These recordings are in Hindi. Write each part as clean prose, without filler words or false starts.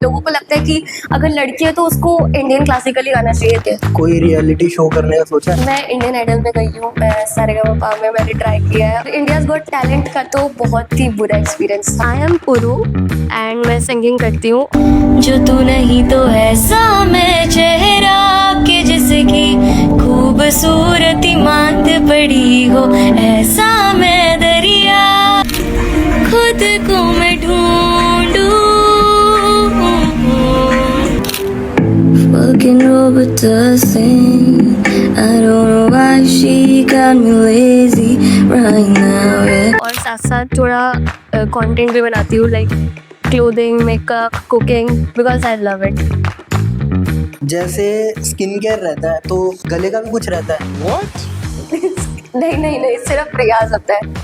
लोगों को लगता है कि अगर लड़की है तो उसको इंडियन क्लासिकली गाना चाहिए थे। कोई रियलिटी शो करने का सोचा है? मैं इंडियन आइडल में गई हूँ, मैं सारेगामापा में मैंने ट्राई किया है। इंडियाज गॉट टैलेंट का तो बहुत ही बुरा एक्सपीरियंस था। आई एम पुरु एंड मैं सिंगिंग करती हूँ। जो तू नहीं तो ऐसा मैं चेहरा के जिसकी खूबसूरती मांद पड़ी हो, ऐसा मैं दरिया खुद को मैं ढूंढूं। Fucking Roberta thing. I don't know why she got me lazy right now. Yeah. और साथ साथ थोड़ा कंटेंट भी बनाती हूँ, like clothing, makeup, cooking, because I love it. जैसे स्किन केयर रहता है तो गले का भी कुछ रहता है। What? नहीं नहीं नहीं, सिर्फ प्रयास होता है।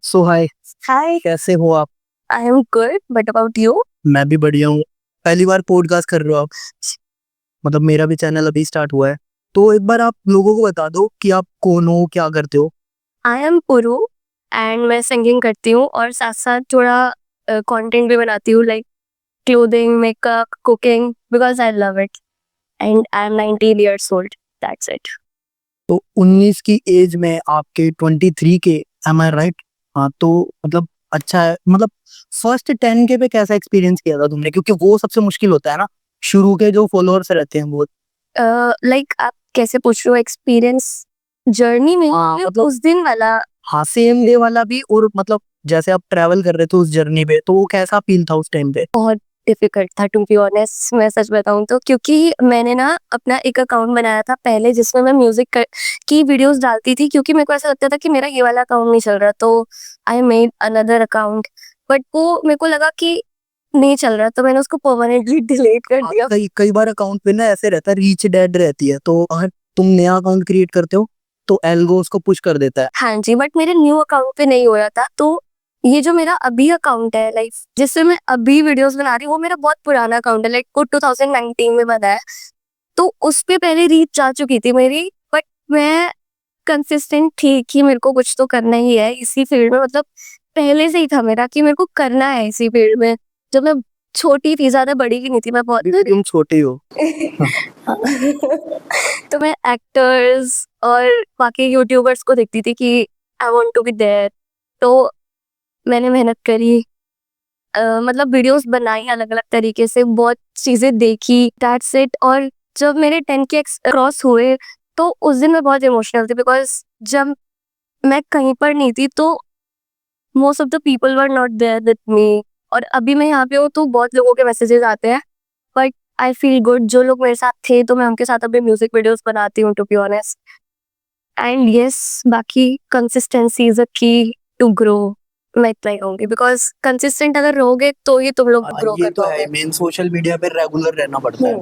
सो हाय, हाय, कैसे हो आप? I am good, but about you? मैं भी बढ़िया हूँ। पहली बार पॉडकास्ट कर रहे हो आप? मतलब मेरा भी चैनल अभी स्टार्ट हुआ है, तो एक बार आप लोगों को बता दो कि आप कौन हो, क्या करते हो। आई एम पुरु एंड मैं सिंगिंग करती हूँ और साथ साथ थोड़ा कंटेंट भी बनाती हूँ, like clothing, makeup, cooking, because I love it and I am 19 years old. That's it. तो 19 की एज में आपके 23 के, एम आई राइट? हाँ, तो मतलब अच्छा है। मतलब फर्स्ट 10 के पे कैसा एक्सपीरियंस किया था तुमने, क्योंकि वो सबसे मुश्किल होता है ना, शुरू के जो फॉलोअर्स रहते हैं वो। लाइक आप कैसे पूछ रहे हो, एक्सपीरियंस जर्नी में मतलब उस दिन वाला? हाँ, सेम डे वाला भी, और मतलब जैसे आप ट्रैवल कर रहे थे उस जर्नी पे, तो वो कैसा फील था उस टाइम पे? बहुत डिफिकल्ट था, टू बी ऑनेस्ट। मैं सच बताऊं तो, क्योंकि मैंने ना अपना एक अकाउंट बनाया था पहले जिसमें मैं म्यूजिक की वीडियोस डालती थी, क्योंकि मेरे को ऐसा लगता था कि मेरा ये वाला अकाउंट नहीं चल रहा, तो I made another account. But वो मेरे को लगा कि नहीं चल रहा, तो मैंने उसको परमानेंटली डिलीट कर दिया। कई बार अकाउंट पे ना ऐसे रहता है, रीच डेड रहती है, तो अगर तुम नया अकाउंट क्रिएट करते हो तो एल्गो उसको पुश कर देता है। हाँ जी, बट मेरे न्यू अकाउंट पे नहीं हो रहा था। तो ये जो मेरा अभी अकाउंट है, लाइक जिससे मैं अभी वीडियोस बना रही हूँ, वो मेरा बहुत पुराना अकाउंट है, लाइक वो 2019 में बना है। तो उस पे पहले रीच जा चुकी थी मेरी, बट मैं कंसिस्टेंट थी कि मेरे को कुछ तो करना ही है इसी फील्ड में। मतलब पहले से ही था मेरा कि मेरे को करना है इसी फील्ड में। जब मैं छोटी थी, ज्यादा बड़ी भी नहीं थी, मैं बहुत तुम छोटे हो। तो मैं एक्टर्स और बाकी यूट्यूबर्स को देखती थी कि I want to be there, तो मैंने मेहनत करी, मतलब वीडियोस बनाई अलग अलग तरीके से, बहुत चीजें देखी, दैट्स इट। और जब मेरे 10 के क्रॉस हुए तो उस दिन मैं बहुत इमोशनल थी, बिकॉज जब मैं कहीं पर नहीं थी तो most of the people were not there with me. और अभी मैं यहाँ पे हूँ तो बहुत लोगों के मैसेजेस आते हैं, बट आई फील गुड। जो लोग मेरे साथ थे तो मैं उनके साथ अभी म्यूजिक वीडियोस बनाती हूँ, to be honest. And yes, बाकी consistency is a key to grow. मैं इतना ही कहूंगी, बिकॉज कंसिस्टेंट अगर रहोगे तो ही तुम लोग ग्रो ये कर तो है, पाओगे। मेन सोशल मीडिया पे रेगुलर रहना पड़ता है।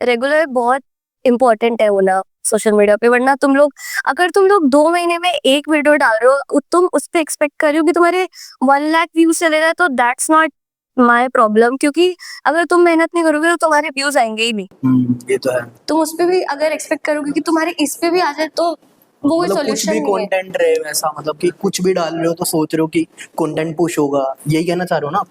रेगुलर बहुत इम्पोर्टेंट है होना सोशल मीडिया पे, वरना तुम लोग, अगर तुम लोग 2 महीने में एक वीडियो डाल रहे हो, तुम उस पर एक्सपेक्ट कर रहे हो कि तुम्हारे 1 लाख व्यूज चले जाए, तो दैट्स नॉट माई प्रॉब्लम। क्योंकि अगर तुम मेहनत नहीं करोगे तो तुम्हारे व्यूज आएंगे ही नहीं। ये तो है। तुम उस पे भी अगर एक्सपेक्ट करोगे कि तुम्हारे इस पे भी आ जाए, तो वो मतलब कुछ सॉल्यूशन भी नहीं है। कंटेंट रहे वैसा, मतलब कि कुछ भी डाल रहे हो तो सोच रहे हो कि कंटेंट पुश होगा, यही कहना चाह रहे हो ना आप?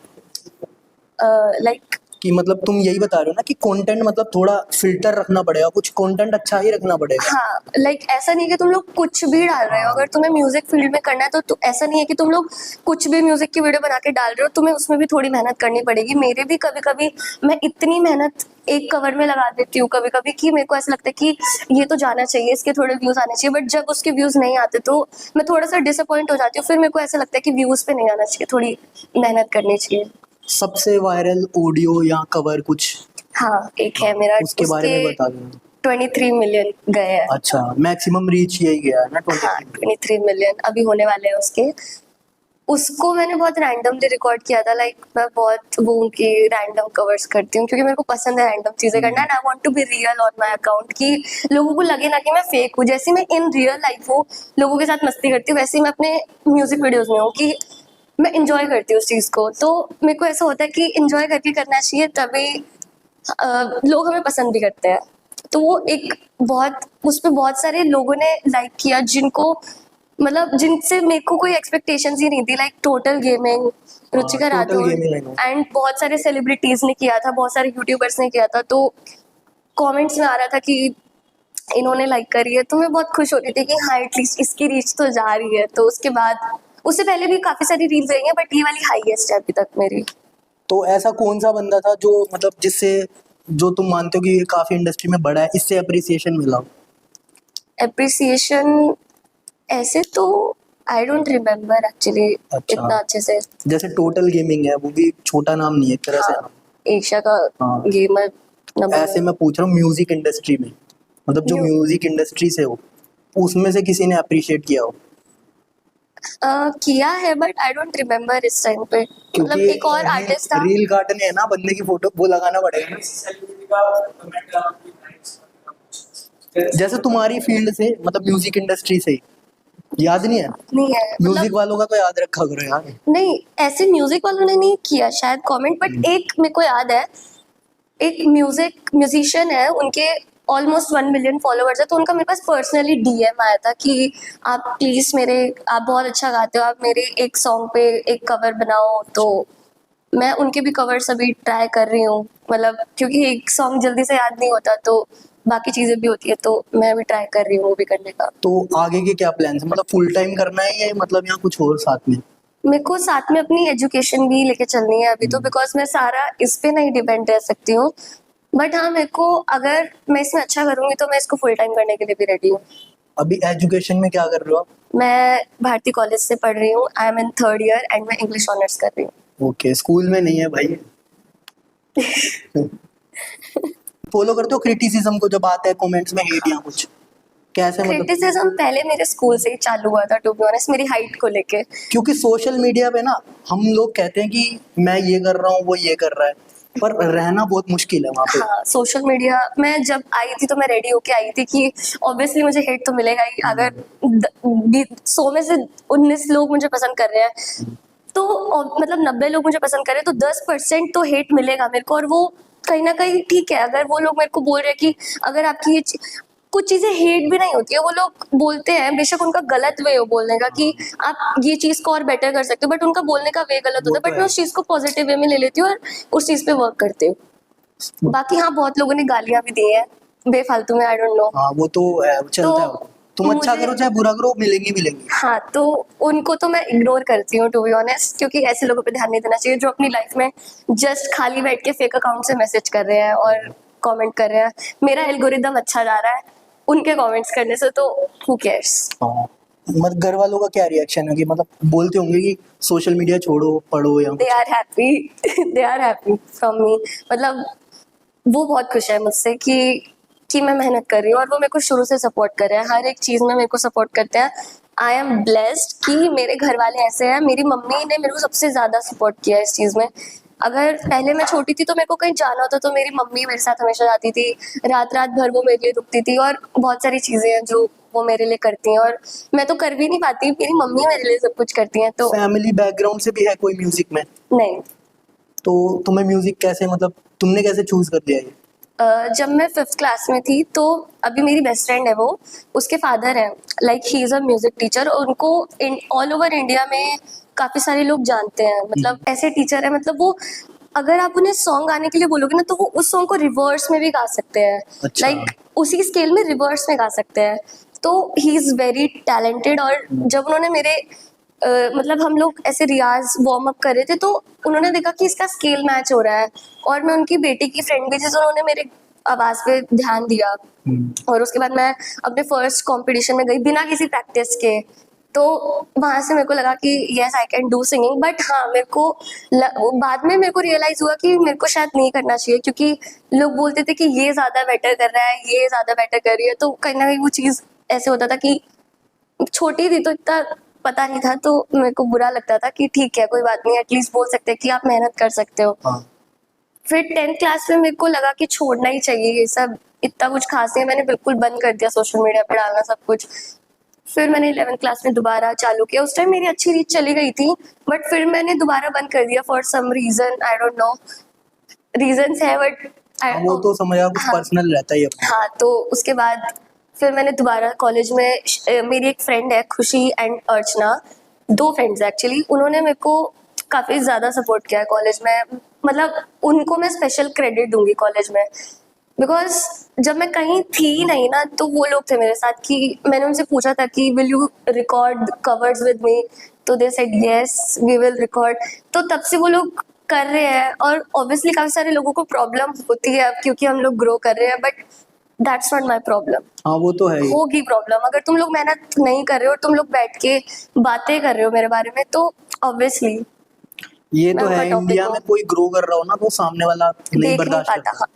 लाइक कि मतलब तुम यही बता रहे हो ना कि कंटेंट मतलब थोड़ा फिल्टर रखना पड़ेगा, कुछ कंटेंट अच्छा ही रखना पड़ेगा। हाँ, लाइक ऐसा नहीं है कि तुम लोग कुछ भी डाल रहे हो। अगर तुम्हें म्यूजिक फील्ड में करना है तो ऐसा नहीं है कि तुम लोग कुछ भी म्यूजिक की वीडियो बना के डाल रहे हो, तुम्हें उसमें भी थोड़ी मेहनत करनी पड़ेगी। मेरे भी कभी कभी मैं इतनी मेहनत एक कवर में लगा देती हूँ कभी कभी, कि मेरे को ऐसा लगता है कि ये तो जाना चाहिए, इसके थोड़े व्यूज आने चाहिए, बट जब उसके व्यूज नहीं आते तो मैं थोड़ा सा डिसअपॉइंट हो जाती हूँ। फिर मेरे को ऐसा लगता है कि व्यूज पे नहीं आना चाहिए, थोड़ी मेहनत करनी चाहिए। सबसे वायरल ऑडियो या कवर कुछ? हाँ, एक है मेरा, उसके बारे में बता दो। 23 मिलियन गए हैं। अच्छा, मैक्सिमम रीच यही गया है ना, 23? हाँ, 23 मिलियन अभी होने वाले हैं उसके। उसको मैंने बहुत रैंडमली रिकॉर्ड किया था, लाइक मैं बहुत वो की रैंडम कवर्स करती हूँ, क्योंकि मेरे को पसंद है रैंडम चीजें करना, and I want to be real on my account, कि लोगों को लगे ना कि मैं फेक हूँ। जैसे मैं इन रियल लाइफ हूँ, लोगों के साथ मस्ती करती हूँ, वैसे ही मैं अपने म्यूजिक वीडियोज में हूँ, कि मैं इंजॉय करती हूँ उस चीज को। तो मेरे को ऐसा होता है कि इंजॉय करके करना चाहिए, तभी लोग हमें पसंद भी करते हैं। तो वो एक बहुत, उस पर बहुत सारे लोगों ने लाइक किया, जिनको मतलब जिनसे मेरे को कोई एक्सपेक्टेशंस ही नहीं थी, like total gaming, Ruchika total Rathore gaming है। एंड बहुत सारे सेलिब्रिटीज ने किया था, बहुत सारे यूट्यूबर्स ने किया था, तो कमेंट्स में आ रहा था कि इन्होंने लाइक करी है, तो मैं बहुत खुश होती थी कि हाँ एटलीस्ट इसकी रीच तो जा रही है। तो उसके बाद उससे पहले भी काफी सारी रील्स आई हैं, बट ये वाली हाईएस्ट है अभी तक मेरी। तो ऐसा कौन सा बंदा था जो मतलब जिससे जो तुम मानते हो कि ये काफी इंडस्ट्री में बड़ा है, इससे अप्रिसिएशन मिला हो? एप्रिसिएशन ऐसे तो आई डोंट रिमेम्बर एक्चुअली अच्छा। इतना अच्छे से। जैसे टोटल गेमिंग है, वो भी छोटा नाम नहीं है एक तरह से। हाँ, एशिया का हाँ। गेमर नंबर ऐसे मैं पूछ रहा हूँ म्यूजिक इंडस्ट्री में, मतलब जो म्यूजिक इंडस्ट्री से हो, उसमें से किसी ने अप्रिशिएट किया हो? किया है, बट आई डोंट रिमेम्बर इस टाइम पे। मतलब क्योंकि एक और आर्टिस्ट था। रील काटने है ना, बंदे की फोटो वो लगाना पड़ेगा ना। जैसे तुम्हारी फील्ड से, मतलब म्यूजिक इंडस्ट्री से, याद नहीं है? नहीं है म्यूजिक मतलब, वालों का तो याद रखा करो यार। नहीं ऐसे म्यूजिक वालों ने नहीं किया शायद कमेंट, बट एक मेरे को याद है, एक म्यूजिशियन है, उनके ऑलमोस्ट 1 मिलियन फॉलोअर्स है, तो उनका मेरे पास पर्सनली डीएम आया था कि आप प्लीज मेरे, आप बहुत अच्छा गाते हो, आप मेरे एक सॉन्ग पे एक कवर बनाओ। तो मैं उनके भी कवर्स अभी ट्राई कर रही हूँ, मतलब क्योंकि एक सॉन्ग जल्दी से याद नहीं होता, तो बाकी चीजें भी होती है, तो मैं भी ट्राई कर रही हूँ वो भी करने का। तो आगे के क्या प्लान है, मतलब फुल टाइम करना है या मतलब यहाँ कुछ और साथ में? मेरे को साथ में अपनी एजुकेशन भी लेके चलनी है अभी तो, बिकॉज मैं सारा इस पे नहीं डिपेंड रह सकती हूँ। बट हाँ, मेरे को अगर मैं इसमें अच्छा करूंगी तो मैं इसको फुल टाइम करने के लिए भी रेडी हूँ। अभी एजुकेशन में क्या कर रहे हो आप? मैं भारती कॉलेज से पढ़ रही हूँ, I am in 3rd year and मैं इंग्लिश ऑनर्स कर रही हूँ। ओके, स्कूल में नहीं है भाई। फॉलो करते हो क्रिटिसिज्म को जब आता है कमेंट्स में, हेट या कुछ? कैसे मतलब? क्रिटिसिज्म पहले मेरे स्कूल से ही चालू हुआ था, टू बी ऑनेस्ट, मेरी हाइट को लेके। क्योंकि सोशल मीडिया पे ना हम लोग कहते हैं कि मैं ये कर रहा हूँ, वो ये कर रहा है, पर रहना बहुत मुश्किल है वहाँ पे। हाँ, सोशल मीडिया मैं जब आई थी तो मैं रेडी होके आई थी कि ऑब्वियसली मुझे हेट तो मिलेगा ही। अगर 100 में से 19 लोग मुझे पसंद कर रहे हैं, तो मतलब 90 लोग मुझे पसंद कर रहे हैं, तो 10% तो हेट मिलेगा मेरे को। और वो कहीं ना कहीं ठीक है, अगर वो लोग मेरे को बोल रहे हैं कि अगर आपकी ये कुछ चीजें हेट भी नहीं होती है, वो लोग बोलते हैं, बेशक उनका गलत वे हो बोलने का कि आप ये चीज को और बेटर कर सकते हो, बट उनका बोलने का वे गलत वो होता तो है, बट है। मैं उस चीज को पॉजिटिव वे में ले लेती हूँ और उस चीज पे वर्क करती हूँ। बाकी हाँ, बहुत लोगों ने गालियां भी दी है बेफालतू में, आई डोंट नो। हाँ वो तो है, वो चलता है वो। तो तुम अच्छा मुझे, करो चाहे बुरा करो, मिलेंगी मिलेंगी। हाँ, तो उनको तो मैं इग्नोर करती हूँ टू बी ऑनेस्ट, क्योंकि ऐसे लोगों पे ध्यान नहीं देना चाहिए जो अपनी लाइफ में जस्ट खाली बैठ के फेक अकाउंट से मैसेज कर रहे हैं और कमेंट कर रहे हैं। मेरा एल्गोरिदम अच्छा जा रहा है उनके कमेंट्स करने से, तो हु केयर्स। हाँ, मतलब घर वालों का क्या रिएक्शन है कि मतलब बोलते होंगे कि सोशल मीडिया छोड़ो, पढ़ो या दे कुछ? Are happy they are happy from me. मतलब वो बहुत खुश है मुझसे कि मैं मेहनत कर रही हूँ, और वो मेरे को शुरू से सपोर्ट कर रहे हैं, हर एक चीज में मेरे को सपोर्ट करते हैं। आई एम ब्लेस्ड कि मेरे घर वाले ऐसे हैं। मेरी मम्मी ने मेरे को सबसे ज्यादा सपोर्ट किया है इस चीज में। अगर पहले मैं छोटी थी तो मेरे को कहीं जाना होता तो मेरी मम्मी मेरे साथ हमेशा जाती थी, रात रात भर वो मेरे लिए रुकती थी, और बहुत सारी चीजें हैं जो वो मेरे लिए करती हैं, और मैं तो कर भी नहीं पाती, मेरी मम्मी मेरे लिए सब कुछ करती हैं। तो फैमिली बैकग्राउंड से भी है कोई म्यूजिक में? नहीं, तो तुम्हें म्यूजिक कैसे, मतलब तुमने कैसे चूज कर लिया ये? जब मैं 5th क्लास में थी, तो अभी मेरी बेस्ट फ्रेंड है वो, उसके फादर हैं, like he is a music teacher, और उनको ऑल ओवर इंडिया में काफी सारे लोग जानते हैं, मतलब ऐसे टीचर है, मतलब वो अगर आप उन्हें सॉन्ग गाने के लिए बोलोगे ना, तो वो उस सॉन्ग को रिवर्स में भी गा सकते हैं, अच्छा। लाइक उसी स्केल में रिवर्स में गा सकते हैं। तो ही इज वेरी टैलेंटेड। और जब उन्होंने मेरे मतलब हम लोग ऐसे रियाज वार्म अप कर रहे थे, तो उन्होंने देखा कि इसका स्केल मैच हो रहा है, और मैं उनकी बेटी की फ्रेंड भी थी, तो उन्होंने मेरे आवाज पे ध्यान दिया। और उसके बाद मैं अपने फर्स्ट कंपटीशन में गई बिना किसी प्रैक्टिस के, तो वहां से मेरे को लगा कि yes I can do singing. But हाँ, मेरे को बाद में मेरे को रियलाइज हुआ कि मेरे को शायद नहीं करना चाहिए, क्योंकि लोग बोलते थे कि ये ज्यादा बेटर कर रहा है, ये ज्यादा बेटर कर रही है, तो कहीं ना कहीं वो चीज ऐसे होता था कि छोटी थी तो इतना पता नहीं था, तो मेरे को बुरा लगता था कि ठीक है कोई बात नहीं, एटलीस्ट बोल सकते हैं कि आप मेहनत कर सकते हो। हाँ। फिर 10th क्लास में मेरे को लगा कि छोड़ना ही चाहिए ये सब, इतना कुछ खास नहीं है, मैंने बिल्कुल बंद कर दिया सोशल मीडिया पे डालना सब कुछ। फिर मैंने 11th क्लास में दोबारा चालू किया, उस टाइम मेरी अच्छी रीच चली गई थी, बट फिर मैंने दोबारा बंद कर दिया for some reason, I don't know reasons है, बट वो तो समझ आ, कुछ हाँ, पर्सनल रहता ही है अपना। हाँ, तो उसके बाद फिर मैंने दोबारा कॉलेज में मेरी एक फ्रेंड है खुशी एंड अर्चना, 2 फ्रेंड्स एक्चुअली, उन्होंने मेरे को काफ़ी ज़्यादा सपोर्ट किया है कॉलेज में। मतलब उनको मैं स्पेशल क्रेडिट दूँगी कॉलेज में, बिकॉज़ जब मैं कहीं थी ही नहीं ना, तो वो लोग थे मेरे साथ कि मैंने उनसे पूछा था कि will you record covers with me? तो they said yes we will record. तो तब से वो लोग कर रहे हैं, और ऑब्वियसली काफ़ी सारे लोगों को प्रॉब्लम होती है अब क्योंकि हम लोग ग्रो कर रहे हैं, but that's not my problem. हाँ वो तो है ही। होगी प्रॉब्लम अगर तुम लोग मेहनत नहीं कर रहे हो और तुम लोग बैठ के बातें कर रहे हो मेरे बारे में, तो ऑब्वियसली ये मैं तो उनका है, टॉपिक इंडिया को में कोई ग्रो कर रहा हो ना तो सामने वाला नहीं देख नहीं बर्दाश्त पाता। करता। हाँ,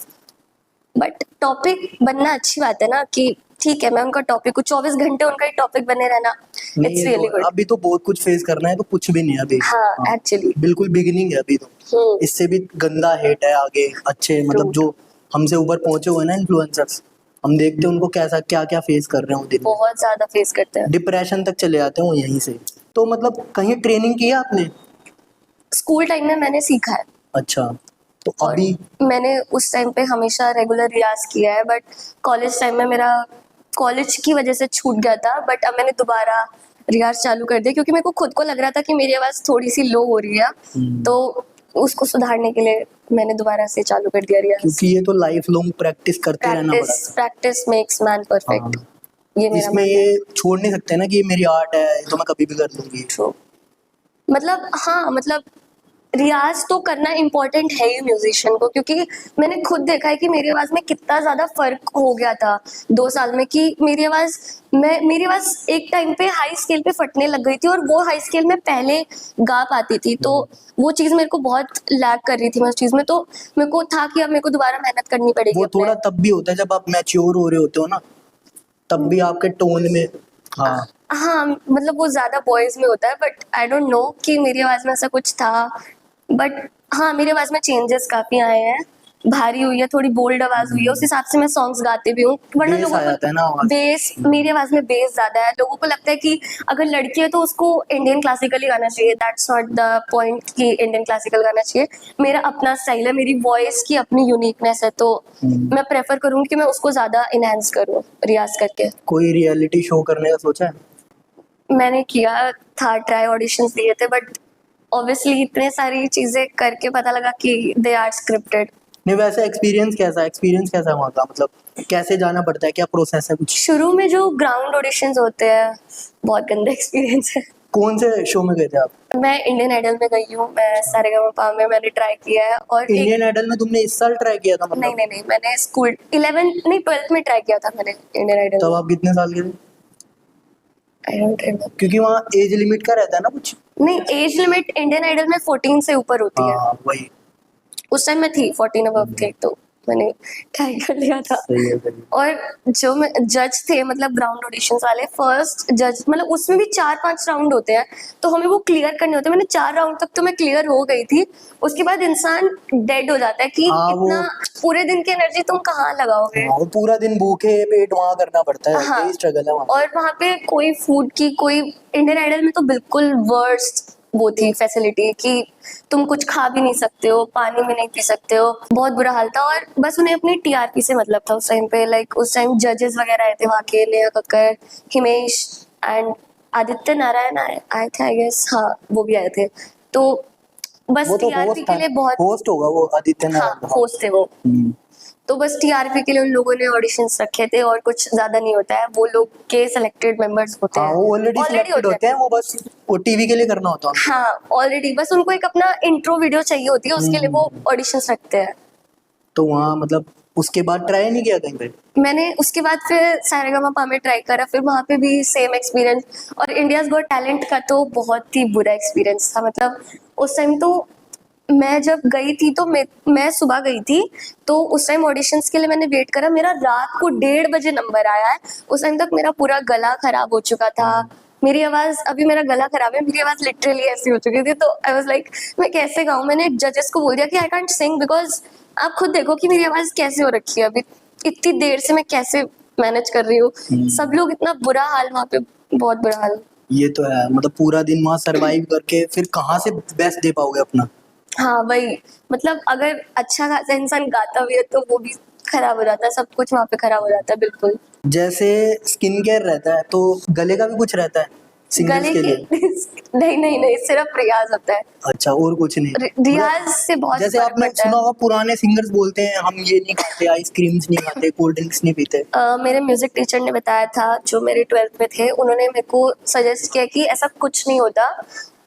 बट टॉपिक बनना अच्छी बात है ना, कि ठीक है मैं उनका टॉपिक को 24 घंटे उनका ही टॉपिक बने रहना, नहीं इट्स ये रियली तो गुड। अभी तो बहुत कुछ फेस करना है, तो कुछ भी नहीं है अभी। हाँ हाँ, एक्चुअली। बिल्कुल बिगिनिंग है अभी तो। इससे भी गंदा हेट है आगे। अच्छे मतलब जो हमसे ऊपर पहुंचे हुए हैं ना इन्फ्लुएंसर्स, हम देखते हैं उनको कैसा क्या क्या फेस कर रहे हो दिन में। बहुत ज्यादा फेस करते हैं। डिप्रेशन तक चले जाते हैं वो यहीं से। तो मतलब कहीं ट्रेनिंग की है आपने? स्कूल टाइम में मैंने सीखा है, अच्छा, तो और अभी मैंने उस टाइम पे हमेशा रेगुलर रियाज किया है, बट कॉलेज टाइम में मेरा कॉलेज की वजह से छूट गया था, बट अब मैंने दोबारा रियाज चालू कर दिया क्योंकि मेरे को खुद को लग रहा था कि मेरी आवाज़ थोड़ी सी लो हो रही है, तो उसको सुधारने के लिए मैंने दोबारा से चालू कर दिया रियाज। क्योंकि ये तो लाइफ लॉन्ग प्रैक्टिस करते रहना प्रैक्टिस पड़ेगा। प्रैक्टिस मेक्स मैन परफेक्ट, हाँ, ये मेरा इसमें मानना है। ये छोड़ नहीं सकते ना कि ये मेरी आर्ट है, ये तो मैं कभी भी कर लूंगी। ट्रू। मतलब हाँ, मतलब रियाज तो करना इम्पोर्टेंट है ही म्यूजिशियन को, क्योंकि मैंने खुद देखा है कि मेरी आवाज में कितना ज्यादा फर्क हो गया था 2 साल में, कि मेरी आवाज एक टाइम पे हाई स्केल पे फटने लग गई थी, और वो हाई स्केल में पहले गा पाती थी, तो वो चीज मेरे को बहुत लैग कर रही थी मैं उस चीज में, तो मेरे को था कि अब मेरे को दोबारा मेहनत करनी पड़ेगी वो अपने। थोड़ा तब भी होता है जब आप मैच्योर हो रहे होते हो ना, तब भी आपके टोन में। हाँ हाँ मतलब वो ज्यादा बॉयज में होता है, बट आई डोंट नो कि मेरी आवाज में ऐसा कुछ था, बट हाँ मेरी आवाज में चेंजेस काफी आए हैं, भारी हुई है, थोड़ी बोल्ड आवाज हुई है, उस हिसाब से मैं सॉन्ग्स गाती भी हूँ, वरना बेस लोगों आ जाता है ना को आवाज। बेस, मेरी आवाज में बेस ज्यादा है, लोगों को लगता है कि अगर लड़की है तो उसको इंडियन क्लासिकल ही गाना चाहिए, दैट्स नॉट द पॉइंट कि इंडियन क्लासिकल गाना चाहिए। मेरा अपना स्टाइल है, मेरी वॉइस की अपनी यूनिकनेस है, तो मैं प्रेफर करूंगी कि मैं उसको ज्यादा इनहेंस करूँ रियाज करके। कोई रियलिटी शो करने का सोचा है? मैंने किया था, ट्राई ऑडिशंस दिए थे, बट ऑब्वियसली इतने सारी चीजें करके पता लगा कि दे आर स्क्रिप्टेड। नहीं वैसे एक्सपीरियंस कैसा वहाँ का, मतलब कैसे जाना पड़ता है, क्या प्रोसेस है कुछ? शुरू में जो ग्राउंड ऑडिशंस होते हैं, बहुत गंदा एक्सपीरियंस है। कौन से शो में गए थे आप? मैं इंडियन आइडल में गई हूँ, मैं सारेगामा में मैंने ट्राई किया है, और एक इंडियन आइडल में तुमने इस साल ट्राई किया था नहीं मतलब? नहीं नहीं, मैंने स्कूल 11 नहीं 12th में ट्राई किया था मैंने इंडियन आइडल तब में। आप कितने साल के थे? I don't remember. क्योंकि वहाँ एज लिमिट का रहता है ना कुछ। नहीं, एज लिमिट इंडियन आइडल में 14 से ऊपर होती है, हाँ वही। उस टाइम मैं थी 14 अबव थे, तो मैंने ट्राई कर लिया था। सही है, सही है। और जो जज थे, मतलब ग्राउंड ऑडिशंस वाले, फर्स्ट जज, मतलब उसमें भी 4-5 राउंड होते हैं, तो हमें वो क्लियर करने होते हैं। मैंने 4 राउंड तक तो मैं क्लियर हो गई थी, उसके बाद इंसान डेड हो जाता है कि हाँ, इतना पूरे दिन की एनर्जी तुम कहाँ लगाओगे। हाँ, वो पूरा दिन भूखे पेट वहाँ करना पड़ता है, हाँ, यही स्ट्रगल है वहाँ। और वहाँ पे कोई फूड की कोई, इंडियन आइडल में तो बिल्कुल वर्स्ट वो थी फैसिलिटी कि तुम कुछ खा भी नहीं सकते हो, पानी भी नहीं पी सकते हो, बहुत बुरा हाल था। और बस उन्हें अपनी टीआरपी से मतलब था उस टाइम पे, लाइक उस टाइम जजेस वगैरह आए थे वहाँ के, नेहा कक्कर, हिमेश एंड आदित्य नारायण आए थे आई गेस, हाँ वो भी आए थे, तो बस वो तो टीआरपी होस्ट के था, लिए बहुत, होस्ट होगा वो आदित्य हाँ नारायण। होस्ट थे वो, तो बस टीआरपी के लिए उन लोगों ने ऑडिशंस रखे थे, और कुछ ज्यादा नहीं होता है, वो लोग के सिलेक्टेड मेंबर्स होते हाँ हैं, वो ऑलरेडी सिलेक्टेड होते हैं, वो बस वो टीवी के लिए करना होता है। हाँ ऑलरेडी, बस उनको एक अपना इंट्रो वीडियो चाहिए होती है, उसके लिए वो ऑडिशंस रखते हैं। तो वहाँ मतलब उसके बाद ट्राई नहीं किया कहीं पे? मैंने उसके बाद फिर सारेगामा में ट्राई करा, फिर वहाँ पे भी सेम एक्सपीरियंस, और इंडियाज गॉट टैलेंट का तो बहुत ही बुरा एक्सपीरियंस था। मतलब उस टाइम तो मैं जब गई थी तो मैं सुबह गई थी, तो उस टाइम ऑडिशंस के लिए मैंने वेट करा, मेरा रात को 1:30 बजे नंबर आया है, उस टाइम तक मेरा पूरा गला खराब हो चुका था, मेरी आवाज, अभी मेरा गला खराब है, मेरी आवाज लिटरली ऐसी हो चुकी थी, तो आई वाज लाइक मैं कैसे गाऊं। मैंने जजेस को बोल दिया कि आई कांट सिंग, बिकॉज आप खुद देखो कि मेरी आवाज कैसे हो रखी है, अभी इतनी देर से मैं कैसे मैनेज कर रही हूँ, सब लोग इतना बुरा हाल वहाँ पे, बहुत बुरा हाल। ये तो है, मतलब पूरा दिन वहाँ सरवाइव करके फिर कहाँ से बेस्ट दे पाओगे अपना? हाँ वही, मतलब अगर अच्छा खासा इंसान गाता भी है तो वो भी खराब हो जाता है, सब कुछ वहाँ पे खराब हो जाता है बिल्कुल। जैसे स्किन केयर रहता है तो गले का भी कुछ रहता है सिंगर्स गले के की लिए? नहीं नहीं नहीं, सिर्फ रियाज होता है। अच्छा, और कुछ नहीं? मतलब रियाज से बहुत जैसे फर्क आपने पड़ता है। सुना होगा पुराने सिंगर्स बोलते हैं हम ये नहीं खाते, आइसक्रीम्स नहीं खाते, कोल्ड ड्रिंक्स नहीं पीते। मेरे म्यूजिक टीचर ने बताया था, जो मेरे 12th में थे, उन्होंने मेरे को सजेस्ट किया कि ऐसा कुछ नहीं होता।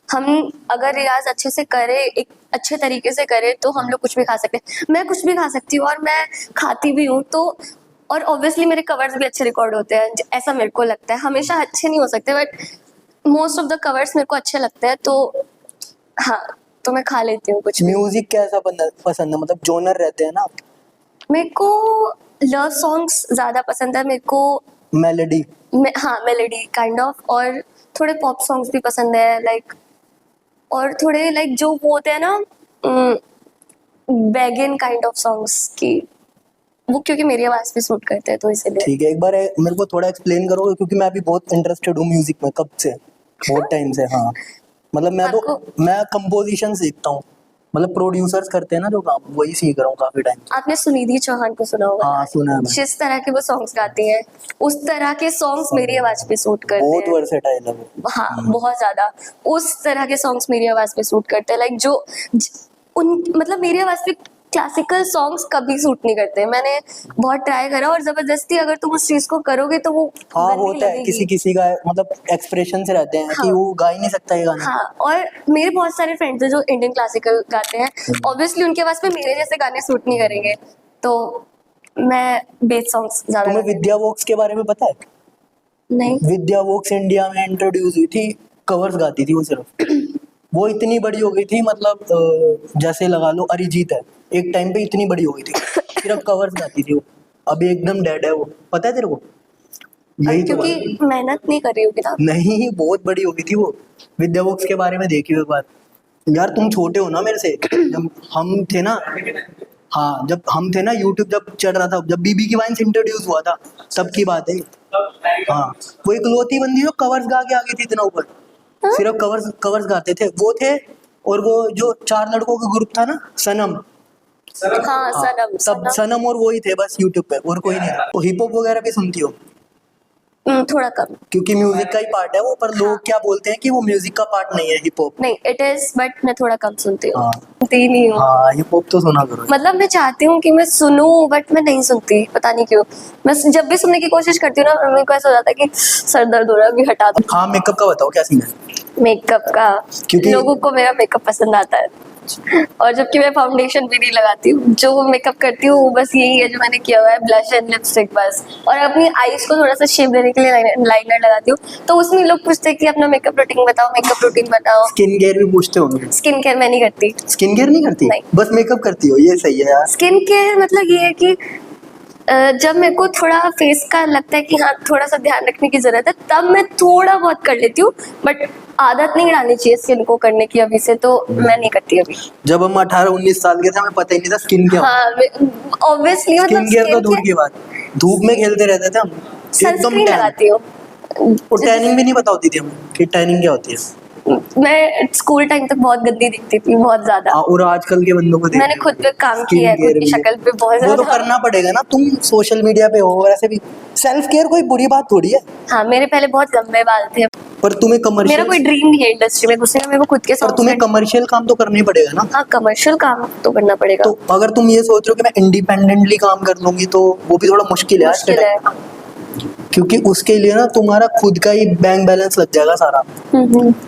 हम अगर रियाज अच्छे से करें, एक अच्छे तरीके से करें, तो हम लोग कुछ भी खा सकते हैं। मैं कुछ भी खा सकती हूँ और मैं खाती भी हूँ, तो और ऑब्वियसली मेरे कवर्स भी अच्छे रिकॉर्ड होते हैं, ऐसा मेरे को लगता है। हमेशा अच्छे नहीं हो सकते, but most of the covers मेरे को अच्छे लगते हैं, तो हाँ, तो मैं खा लेती हूँ कुछ भी। म्यूजिक कैसा पसंद है, मतलब जोनर रहते हैं ना? मेरे को लव सॉन्ग्स ज्यादा पसंद है मेरे को। मेलोडी? हाँ, मेलोडी काइंड ऑफ, और थोड़े पॉप सॉन्ग्स भी पसंद है, लाइक, और थोड़े लाइक जो वो होते हैं ना, बैगन काइंड ऑफ सॉन्ग्स की, वो क्योंकि मेरी आवाज पे सूट करते हैं, तो इसलिए। ठीक है, एक बार मेरे को थोड़ा एक्सप्लेन करोगे, क्योंकि मैं अभी बहुत इंटरेस्टेड हूँ म्यूजिक में, कब से, बहुत टाइम से। हाँ, मतलब मैं कंपोजिशन सीखता हूँ, मतलब प्रोड्यूसर्स करते हैं ना जो काम, वही सीख रहा हूँ काफी टाइम से। आपने सुनिधि चौहान को सुना होगा? हाँ, सुना है मैंने। जिस तरह के वो सॉन्ग्स गाती हैं, उस तरह के सॉन्ग्स मेरी आवाज पे सूट करते बहुत हैं। वर्सेटाइल है वो। हाँ, बहुत ज्यादा उस तरह के सॉन्ग्स मेरी आवाज पे सूट करते हैं, लाइक उन मतलब मेरी आवाज पे क्लासिकल सॉन्ग्स कभी सूट नहीं करते। मैंने बहुत ट्राई करा, और जबरदस्ती अगर तुम उस चीज को करोगे तो वो हाँ, गंदी होता है लगेगी। किसी किसी का, मतलब एक्सप्रेशन से रहते हैं कि हाँ। वो गा ही नहीं सकता ये गाना। हाँ, और मेरे बहुत सारे फ्रेंड्स हैं जो इंडियन क्लासिकल गाते हैं, ऑब्वियसली उनके आवाज पे मेरे जैसे गाने सूट नहीं करेंगे, तो मैं बेस सॉन्ग्स ज्यादा तुम्हें गाती विद्या वोक्स के बारे में पता है? हूँ। नहीं। विद्या वोक्स इंडिया में इंट्रोड्यूस हुई थी, कवर्स गाती थी वो सिर्फ। वो इतनी बड़ी हो गई थी, मतलब जैसे लगा लो अरिजीत है, एक टाइम पे इतनी बड़ी हो गई थी, सिर्फ कवर्स गाती थी वो। अभी एकदम डेड है वो, पता है तेरे को? यही तो बात है। क्योंकि मेहनत नहीं कर रही होगी ना। नहीं, बहुत बड़ी हो गई थी वो। विद्या वोक्स के बारे में देखियो एक बार। यार तुम छोटे हो ना मेरे से, जब हम थे ना, हाँ जब हम थे ना, यूट्यूब जब चल रहा था, जब बीबी की वाइन्स इंट्रोड्यूस हुआ था, तब की बात है। हाँ, वो इकलौती बंदी जो कवर्स गा के आ गई थी इतना ऊपर, हाँ? सिर्फ कवर्स कवर्स गाते थे वो थे। और वो जो 4 लड़कों का ग्रुप था ना, सनम। हाँ, हाँ, सनम तब सनम। सनम और वो ही थे बस यूट्यूब पे, और कोई नहीं था। तो हिप हॉप वगैरह भी सुनती हो? थोड़ा कम। क्योंकि म्यूजिक का ही पार्ट है वो, पर लोग क्या बोलते हैं कि वो म्यूजिक का पार्ट नहीं है हिप हॉप। नहीं, इट इज, बट मैं थोड़ा कम सुनती हूँ। हाँ। सुनती नहीं हूँ। हाँ, हिप हॉप तो सुना करो। मतलब मैं चाहती हूँ कि मैं सुनूं, बट मैं नहीं सुनती, पता नहीं क्यों। मैं जब भी सुनने की कोशिश करती हूँ ना, मेरे को ऐसा हो जाता है कि सर दर्द हो रहा है, अभी हटा दो। हाँ, मेकअप का बताओ क्या सीन है? मेकअप का, क्योंकि लोगों को मेरा मेकअप पसंद आता है, और जबकि मैं फाउंडेशन भी नहीं लगाती हूँ। जो मेकअप करती हूँ वो बस यही है जो मैंने किया हुआ है, ब्लश एंड लिपस्टिक बस, और अपनी आईज को थोड़ा सा शेप देने के लिए लाइनर लगाती हूँ। तो उसमें लोग पूछते हैं कि अपना मेकअप रूटीन बताओ, मेकअप रूटीन बताओ। स्किन केयर भी पूछते होंगे? स्किन केयर मैं नहीं करती। स्किन केयर नहीं करती? नहीं। बस मेकअप करती हो, ये सही है यार। स्किन केयर मतलब ये है कि जब मेरे को थोड़ा फेस का लगता है कि हाँ थोड़ा सा ध्यान रखने की जरूरत है, तब मैं थोड़ा बहुत कर लेती हूँ, बट आदत नहीं डालनी चाहिए स्किन को करने की अभी से, तो मैं नहीं करती अभी। जब हम 18-19 साल के थे, हमें पता ही नहीं था स्किन क्या हाँ, ऑब्वियसली, मतलब स्किन केयर तो दूर की बात, धूप में खेलते रहते थे हम, एकदम सनस्क्रीन टैन। लगाती हूँ। और टैनिंग भी नहीं पता होती थी हमें कि टैनिंग क्या होती है। मैं स्कूल टाइम तक बहुत गंदी दिखती थी, बहुत ज्यादा। हाँ, और आजकल के बंदों को मैंने खुद पे काम किया है, खुद की शक्ल पे बहुत वो तो ज्यादा। करना पड़ेगा ना, तुम सोशल मीडिया पे हो, वैसे भी सेल्फ केयर कोई बुरी बात थोड़ी है। हाँ, मेरे पहले बहुत लंबे बाल थे। पर तुम्हें मेरा कमर्शियल कोई ड्रीम नहीं है इंडस्ट्री में घुसने का, मेरे को खुद के पर songs तुम्हें करने- कमर्शियल काम तो करना ही पड़ेगा ना। हाँ, कमर्शियल काम तो करना पड़ेगा। तो अगर तुम ये सोच रहे हो कि मैं इंडिपेंडेंटली काम कर लूंगी, तो वो भी थोड़ा मुश्किल है आज के मुश्किल है। टाइम में। क्योंकि उसके लिए ना तुम्हारा खुद का ही बैंक बैलेंस लग जाएगा सारा।